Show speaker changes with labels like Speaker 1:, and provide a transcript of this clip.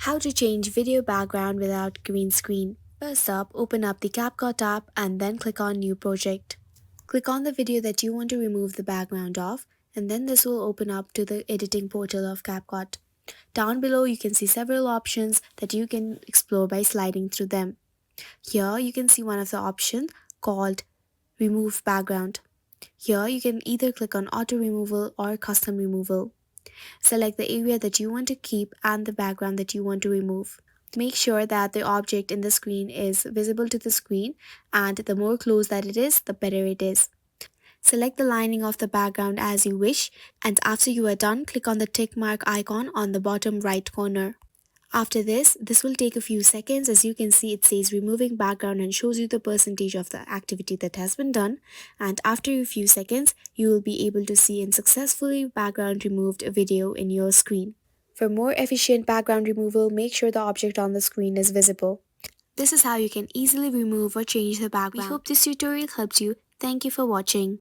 Speaker 1: How to change video background without green screen. First up, open up the CapCut app and then click on New Project. Click on the video that you want to remove the background of, and then this will open up to the editing portal of CapCut. Down below you can see several options that you can explore by sliding through them. Here you can see one of the options called Remove Background. Here you can either click on Auto Removal or Custom Removal. Select the area that you want to keep and the background that you want to remove. Make sure that the object in the screen is visible to the screen, and the more close that it is, the better it is. Select the lining of the background as you wish, and after you are done, click on the tick mark icon on the bottom right corner. After this will take a few seconds. As you can see, it says removing background and shows you the percentage of the activity that has been done. And after a few seconds, you will be able to see in successfully background removed video in your screen. For more efficient background removal, make sure the object on the screen is visible. This is how you can easily remove or change the background. We hope this tutorial helped you. Thank you for watching.